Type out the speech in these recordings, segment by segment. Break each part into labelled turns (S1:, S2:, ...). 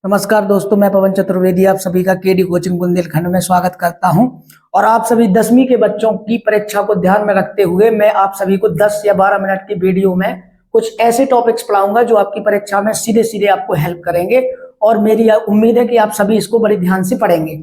S1: नमस्कार दोस्तों, मैं पवन चतुर्वेदी आप सभी का केडी कोचिंग बुंदेलखंड में स्वागत करता हूं। और आप सभी 10वीं के बच्चों की परीक्षा को ध्यान में रखते हुए मैं आप सभी को 10 या 12 मिनट की वीडियो में कुछ ऐसे टॉपिक्स पढ़ाऊंगा जो आपकी परीक्षा में सीधे सीधे आपको हेल्प करेंगे। और मेरी उम्मीद है कि आप सभी इसको बड़ी ध्यान से पढ़ेंगे।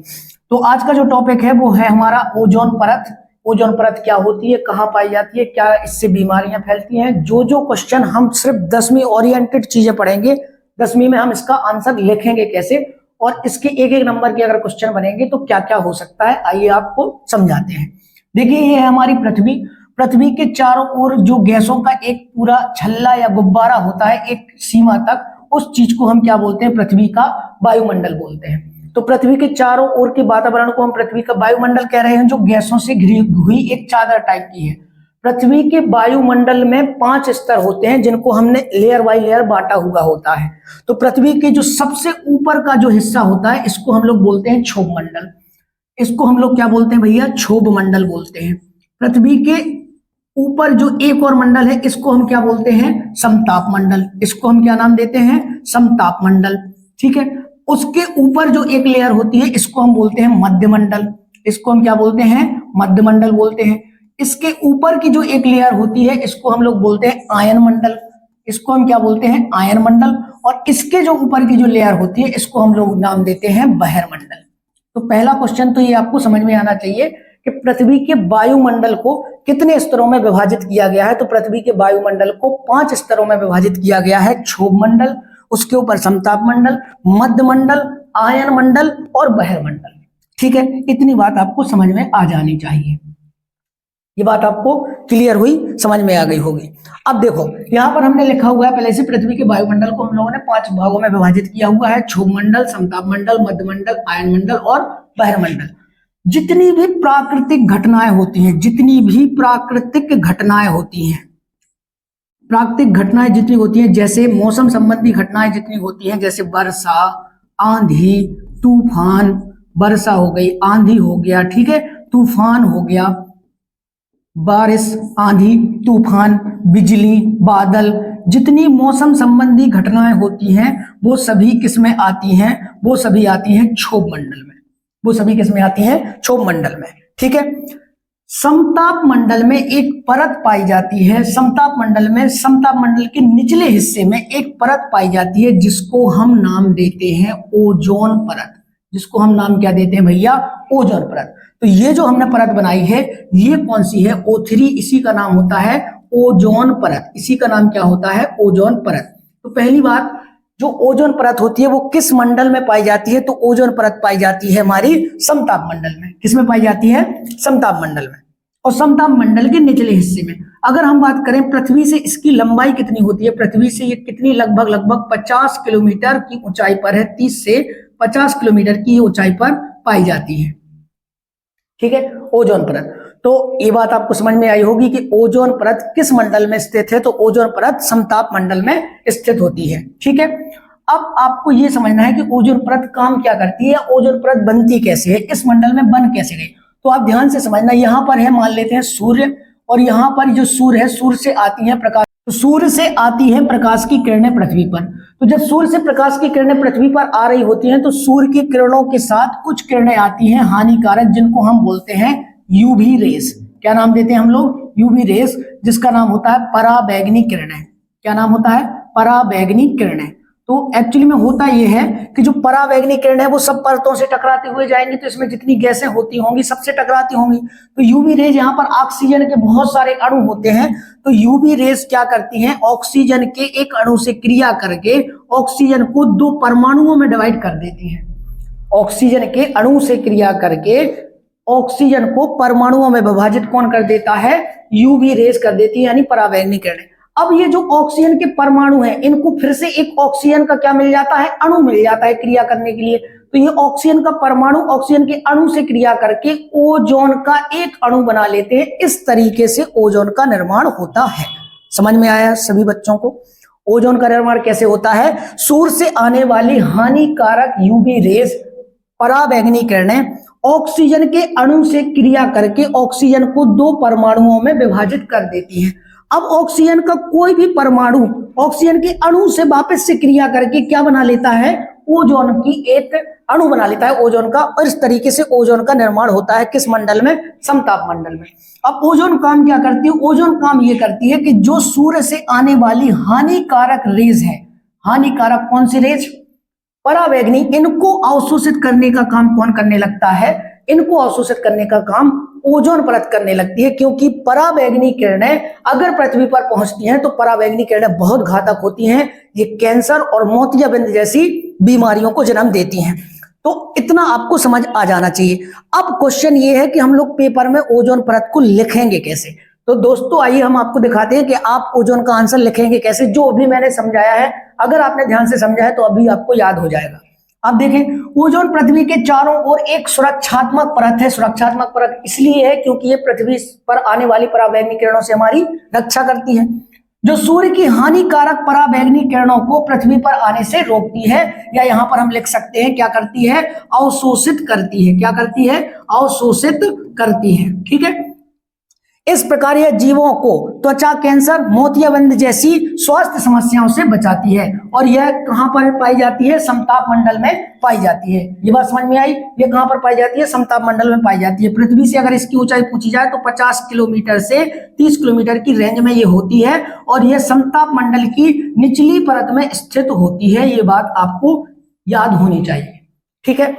S1: तो आज का जो टॉपिक है वो है हमारा ओजोन परत। ओजोन परत क्या होती है, कहाँ पाई जाती है, क्या इससे बीमारियां फैलती हैं। जो क्वेश्चन हम सिर्फ 10वीं ओरिएंटेड चीजें पढ़ेंगे, 10वीं में हम इसका आंसर लिखेंगे कैसे और इसके एक एक नंबर के अगर क्वेश्चन बनेंगे तो क्या क्या हो सकता है, आइए आपको समझाते हैं। देखिए, ये है हमारी पृथ्वी। पृथ्वी के चारों ओर जो गैसों का एक पूरा छल्ला या गुब्बारा होता है एक सीमा तक, उस चीज को हम क्या बोलते हैं, पृथ्वी का वायुमंडल बोलते हैं। तो पृथ्वी के चारों ओर के वातावरण को हम पृथ्वी का वायुमंडल कह रहे हैं, जो गैसों से घिरी हुई एक चादर टाइप की है। पृथ्वी के वायुमंडल में 5 स्तर होते हैं जिनको हमने लेयर बाय लेयर बांटा हुआ होता है। तो पृथ्वी के जो सबसे ऊपर का जो हिस्सा होता है इसको हम लोग बोलते हैं क्षोभ मंडल। इसको हम लोग क्या बोलते हैं भैया, क्षोभ मंडल बोलते हैं। पृथ्वी के ऊपर जो एक और मंडल है इसको हम क्या बोलते हैं, समताप मंडल। इसको हम क्या नाम देते हैं, समताप मंडल। ठीक है। उसके ऊपर जो एक लेयर होती है इसको हम बोलते हैं मध्यमंडल। इसको हम क्या बोलते हैं, मध्यमंडल बोलते हैं। इसके ऊपर की जो एक लेयर होती है इसको हम लोग बोलते हैं आयन मंडल। इसको हम क्या बोलते हैं, आयन मंडल। और इसके जो ऊपर की जो लेयर होती है इसको हम लोग नाम देते हैं बहिर्मंडल। तो पहला क्वेश्चन तो ये आपको समझ में आना चाहिए कि पृथ्वी के वायुमंडल को कितने स्तरों में विभाजित किया गया है। तो पृथ्वी के वायुमंडल को 5 स्तरों में विभाजित किया गया है। क्षोभ मंडल, उसके ऊपर समताप मंडल, मध्यमंडल, आयन मंडल और बहिर्मंडल। ठीक है, इतनी बात आपको समझ में आ जानी चाहिए। ये बात आपको क्लियर हुई, समझ में आ गई होगी। अब देखो, यहां पर हमने लिखा हुआ है पहले से, पृथ्वी के वायुमंडल को हम लोगों ने 5 भागों में विभाजित किया हुआ है। क्षोभ मंडल, समताप मंडल, मध्यमंडल, आयन मंडल और बहिर्मंडल। जितनी भी प्राकृतिक घटनाएं होती हैं, जितनी भी प्राकृतिक घटनाएं होती हैं, प्राकृतिक घटनाएं जितनी होती हैं, जैसे मौसम संबंधी घटनाएं जितनी होती हैं, जैसे वर्षा, आंधी, तूफान, वर्षा हो गई, आंधी हो गया, ठीक है, तूफान हो गया, बारिश, आंधी, तूफान, बिजली, बादल, जितनी मौसम संबंधी घटनाएं होती हैं वो सभी किसमें आती हैं, वो सभी आती हैं क्षोभ मंडल में। वो सभी किसमें आती हैं, क्षोभ मंडल में। ठीक है। समताप मंडल में एक परत पाई जाती है। समताप मंडल में, समताप मंडल के निचले हिस्से में एक परत पाई जाती है जिसको हम नाम देते हैं ओजोन परत। जिसको हम नाम क्या देते हैं भैया, ओजोन परत। तो ये जो हमने परत बनाई है ये कौन सी है, O3, इसी का नाम होता है ओजोन परत। इसी का नाम क्या होता है, ओजोन परत। तो पहली बात, जो ओजोन परत होती है वो किस मंडल में पाई जाती है, तो ओजोन परत पाई जाती है हमारी समताप मंडल में। किसमें पाई जाती है, समताप मंडल में। और समताप मंडल के निचले हिस्से में अगर हम बात करें पृथ्वी से इसकी लंबाई कितनी होती है, पृथ्वी से ये कितनी, लगभग 50 किलोमीटर की ऊंचाई पर है। 30 से 50 किलोमीटर की ऊंचाई पर पाई जाती है। ठीक है, ओजोन परत। तो ये बात आपको समझ में आई होगी कि ओजोन परत किस मंडल में स्थित है, तो ओजोन परत समताप मंडल में स्थित होती है। ठीक है। अब आपको ये समझना है कि ओजोन परत काम क्या करती है, ओजोन परत बनती कैसे है, इस मंडल में बन कैसे गई। तो आप ध्यान से समझना, यहां पर है, मान लेते हैं सूर्य, और यहां पर जो सूर्य है, सूर्य से आती है प्रकाश, तो सूर्य से आती है प्रकाश की किरणें पृथ्वी पर। तो जब सूर्य से प्रकाश की किरणें पृथ्वी पर आ रही होती हैं तो सूर्य की किरणों के साथ कुछ किरणें आती हैं हानिकारक, जिनको हम बोलते हैं यूवी रेस। क्या नाम देते हैं हम लोग, यूवी रेस, जिसका नाम होता है पराबैंगनी किरणें। क्या नाम होता है, पराबैंगनी किरणें। तो एक्चुअली में होता यह है कि जो पराबैंगनी किरण है वो सब परतों से टकराते हुए जाएंगी, तो इसमें जितनी गैसें होती होंगी सबसे टकराती होंगी। तो यूवी रेज, यहाँ पर ऑक्सीजन के बहुत सारे अणु होते हैं, तो यूवी रेज क्या करती हैं, ऑक्सीजन के एक अणु से क्रिया करके ऑक्सीजन को 2 परमाणुओं में डिवाइड कर देती है। ऑक्सीजन के अणु से क्रिया करके ऑक्सीजन को परमाणुओं में विभाजित कौन कर देता है, यूवी रेज कर देती है, यानी पराबैंगनी किरणें। अब ये जो ऑक्सीजन के परमाणु हैं इनको फिर से एक ऑक्सीजन का क्या मिल जाता है, अणु मिल जाता है क्रिया करने के लिए। तो ये ऑक्सीजन का परमाणु ऑक्सीजन के अणु से क्रिया करके ओजोन का एक अणु बना लेते हैं। इस तरीके से ओजोन का निर्माण होता है। समझ में आया सभी बच्चों को, ओजोन का निर्माण कैसे होता है। सूर्य से आने वाली हानिकारक यूवी रेस, पराबैंगनी किरणें ऑक्सीजन के अणु से क्रिया करके ऑक्सीजन को 2 परमाणुओं में विभाजित कर देती है। अब ऑक्सीजन का कोई भी परमाणु ऑक्सीजन के अणु से वापस से क्रिया करके क्या बना लेता है, ओजोन की एक अणु बना लेता है ओजोन का, और इस तरीके से ओजोन का निर्माण होता है किस मंडल में, समताप मंडल में। अब ओजोन काम क्या करती है, ओजोन काम ये करती है कि जो सूर्य से आने वाली हानिकारक रेज है, हानिकारक कौन सी रेज, परावैंगनी, इनको अवशोषित करने का काम कौन करने लगता है, इनको अवशोषित करने का काम ओजोन परत करने लगती है। क्योंकि परावैंगनी किरणें अगर पृथ्वी पर पहुंचती हैं तो परावैंगनी किरणें बहुत घातक होती हैं, ये कैंसर और मोतियाबिंद जैसी बीमारियों को जन्म देती हैं। तो इतना आपको समझ आ जाना चाहिए। अब क्वेश्चन ये है कि हम लोग पेपर में ओजोन परत को लिखेंगे कैसे। तो दोस्तों आइए हम आपको दिखाते हैं कि आप ओजोन का आंसर लिखेंगे कैसे। जो अभी मैंने समझाया है, अगर आपने ध्यान से समझा है तो अभी आपको याद हो जाएगा। आप देखें, ओजोन पृथ्वी के चारों ओर एक सुरक्षात्मक परत है। सुरक्षात्मक परत इसलिए है क्योंकि ये पृथ्वी पर आने वाली परावैंगनी किरणों से हमारी रक्षा करती है, जो सूर्य की हानिकारक परावैंगनी किरणों को पृथ्वी पर आने से रोकती है, या यहां पर हम लिख सकते हैं क्या करती है, अवशोषित करती है। क्या करती है, अवशोषित करती है। ठीक है, इस प्रकार यह जीवों को त्वचा कैंसर, मोतियाबिंद जैसी स्वास्थ्य समस्याओं से बचाती है। और यह कहां पर पाई जाती है, समताप मंडल में पाई जाती है। ये बात समझ में आई, ये कहां पर पाई जाती है, समताप मंडल में पाई जाती है। पृथ्वी से अगर इसकी ऊंचाई पूछी जाए तो 50 किलोमीटर से 30 किलोमीटर की रेंज में ये होती है, और यह समताप मंडल की निचली परत में स्थित होती है। ये बात आपको याद होनी चाहिए। ठीक है,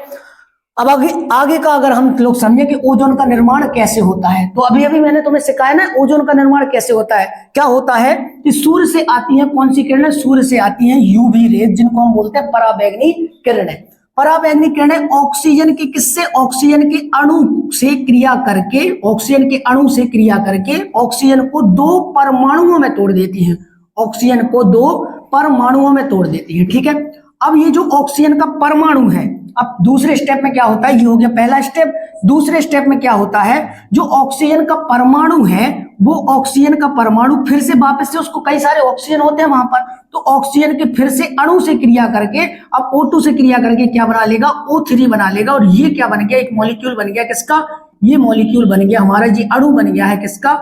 S1: अब आगे का अगर हम लोग समझे कि ओजोन का निर्माण कैसे होता है, तो अभी अभी मैंने तुम्हें सिखाया ना ओजोन का निर्माण कैसे होता है। क्या होता है कि सूर्य से आती है कौन सी किरणें, सूर्य से आती हैं यूवी रेज, जिनको हम बोलते हैं परावैंगनी किरणें। परावैंगनी किरणें ऑक्सीजन के किससे, ऑक्सीजन के अणु से क्रिया करके, ऑक्सीजन के अणु से क्रिया करके ऑक्सीजन को 2 परमाणुओं में तोड़ देती हैं। ऑक्सीजन को 2 परमाणुओं में तोड़ देती है। ठीक है, अब ये जो ऑक्सीजन का परमाणु है, अब दूसरे स्टेप में क्या होता है, ये हो गया पहला स्टेप। दूसरे स्टेप में क्या होता है, जो ऑक्सीजन का परमाणु है वो ऑक्सीजन का परमाणु फिर से वापस से, उसको कई सारे ऑक्सीजन होते हैं वहां पर, तो ऑक्सीजन के फिर से अणु से क्रिया करके, अब O2 से क्रिया करके क्या बना लेगा, O3 बना लेगा। और ये क्या बन गया, एक मॉलिक्यूल बन गया किसका, ये मॉलिक्यूल बन गया हमारा, ये अणु बन गया है किसका,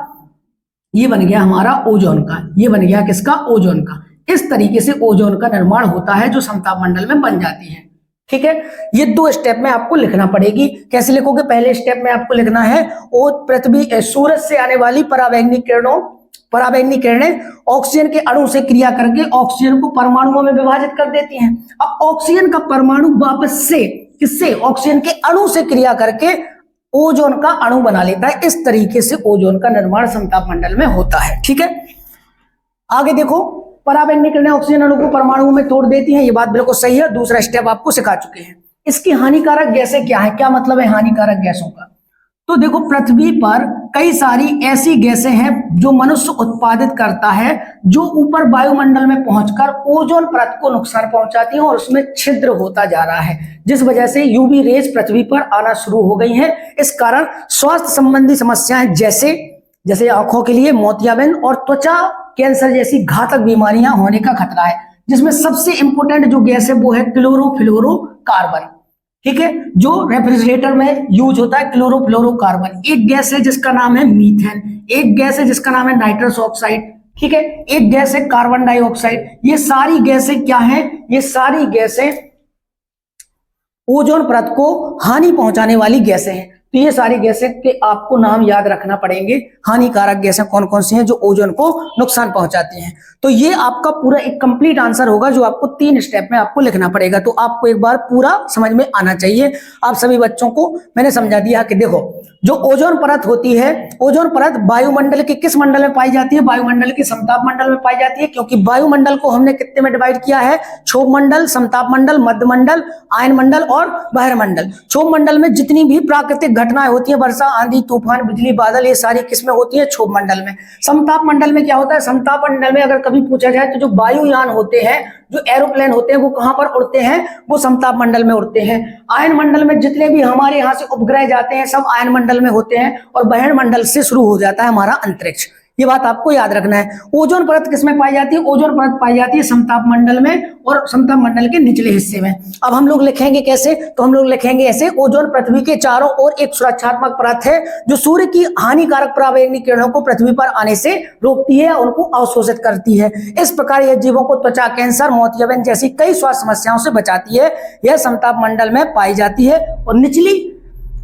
S1: ये बन गया हमारा ओजोन का, ये बन गया किसका, ओजोन का। इस तरीके से ओजोन का निर्माण होता है जो समताप मंडल में बन जाती है। ठीक है, ये 2 स्टेप में आपको लिखना पड़ेगी। कैसे लिखोगे, पहले स्टेप में आपको लिखना है पृथ्वी सूरज से आने वाली परावैंगनी किरणें ऑक्सीजन के अणु से क्रिया करके ऑक्सीजन को परमाणुओं में विभाजित कर देती हैं। अब ऑक्सीजन का परमाणु वापस से किससे, ऑक्सीजन के अणु से क्रिया करके ओजोन का अणु बना लेता है। इस तरीके से ओजोन का निर्माण समताप मंडल में होता है। ठीक है, आगे देखो, परावैंगनी किरणें ऑक्सीजन अणु को परमाणुओं में तोड़ देती हैं, ये बात बिल्कुल सही है। दूसरा स्टेप आपको सिखा चुके हैं। इसकी हानिकारक गैसें क्या है, क्या मतलब है हानिकारक गैसों का, तो देखो पृथ्वी पर कई सारी ऐसी गैसें हैं जो मनुष्य उत्पादित करता है, जो ऊपर वायुमंडल में पहुंचकर ओजोन परत को नुकसान पहुंचाती हैं और उसमें छिद्र होता जा रहा है, जिस वजह से यूवी रेज पृथ्वी पर आना शुरू हो गई हैं। इस कारण स्वास्थ्य संबंधी समस्याएं जैसे आंखों के लिए मोतियाबिंद और त्वचा कैंसर जैसी घातक बीमारियां होने का खतरा है, जिसमें सबसे इंपॉर्टेंट जो गैस है वो है क्लोरोफ्लोरोकार्बन। ठीक है, जो रेफ्रिजरेटर में यूज होता है क्लोरोफ्लोरोकार्बन। एक गैस है जिसका नाम है मीथेन, एक गैस है जिसका नाम है नाइट्रस ऑक्साइड, ठीक है, एक गैस है कार्बन डाइऑक्साइड। ये सारी गैसें क्या हैं, ये सारी गैसें ओजोन परत को हानि पहुंचाने वाली गैसें हैं। तो ये सारी गैसें के आपको नाम याद रखना पड़ेंगे, हानिकारक गैसें कौन कौन सी हैं जो ओजोन को नुकसान पहुंचाती हैं। तो ये आपका पूरा एक कंप्लीट आंसर होगा जो आपको 3 स्टेप में आपको लिखना पड़ेगा। तो आपको एक बार पूरा समझ में आना चाहिए। आप सभी बच्चों को मैंने समझा दिया कि देखो जो ओजोन परत होती है, ओजोन परत वायुमंडल के किस मंडल में पाई जाती है, वायुमंडल के समताप मंडल में पाई जाती है। क्योंकि वायुमंडल को हमने कितने में डिवाइड किया है, क्षोभ मंडल, समताप मंडल, मध्य मंडल, आयन मंडल और बहिर्मंडल। क्षोभ मंडल में जितनी भी प्राकृतिक घटनाएं होती है, वर्षा, आंधी, तूफान, बिजली, बादल, ये सारी किसमें होती है, क्षोभ मंडल में। समताप मंडल में क्या होता है, समताप मंडल में अगर कभी पूछा जाए तो जो वायुयान होते हैं, जो एरोप्लेन होते हैं, वो कहां पर उड़ते हैं, वो समताप मंडल में उड़ते हैं। आयन मंडल में जितने भी हमारे यहाँ से उपग्रह जाते हैं सब आयन मंडल में होते हैं। और बहिर्मंडल से शुरू हो जाता है हमारा अंतरिक्ष। ये बात आपको याद रखना है। ओजोन परत किसमें पाई जाती है? ओजोन परत पाई जाती है समताप मंडल में और समताप मंडल के निचले हिस्से में। अब हम लोग लिखेंगे कैसे? तो हम लोग लिखेंगे ऐसे, ओजोन पृथ्वी के चारों ओर एक सुरक्षात्मक परत है जो सूर्य की हानिकारक पराबैंगनी किरणों को पृथ्वी पर आने से रोकती है, उनको अवशोषित करती है। इस प्रकार यह जीवों को त्वचा कैंसर, मोतियाबिंद जैसी कई स्वास्थ्य समस्याओं से बचाती है। यह समताप मंडल में पाई जाती है और निचली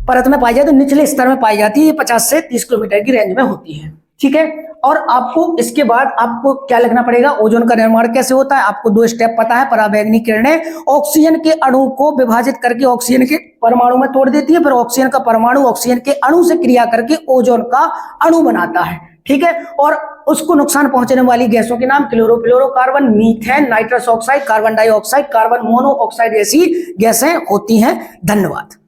S1: परत में पाई जाती है, निचले स्तर में पाई जाती है। ये 50 से 30 किलोमीटर की रेंज में होती है। ठीक है, और आपको इसके बाद आपको क्या लिखना पड़ेगा? ओजोन का निर्माण कैसे होता है? आपको 2 स्टेप पता है। पराबैंगनी किरणें ऑक्सीजन के अणु को विभाजित करके ऑक्सीजन के परमाणु में तोड़ देती है, फिर ऑक्सीजन का परमाणु ऑक्सीजन के अणु से क्रिया करके ओजोन का अणु बनाता है। ठीक है, और उसको नुकसान पहुंचाने वाली गैसों के नाम chlorofluorocarbon, methane, nitrous oxide, carbon dioxide, carbon monoxide जैसी गैसें होती हैं। धन्यवाद।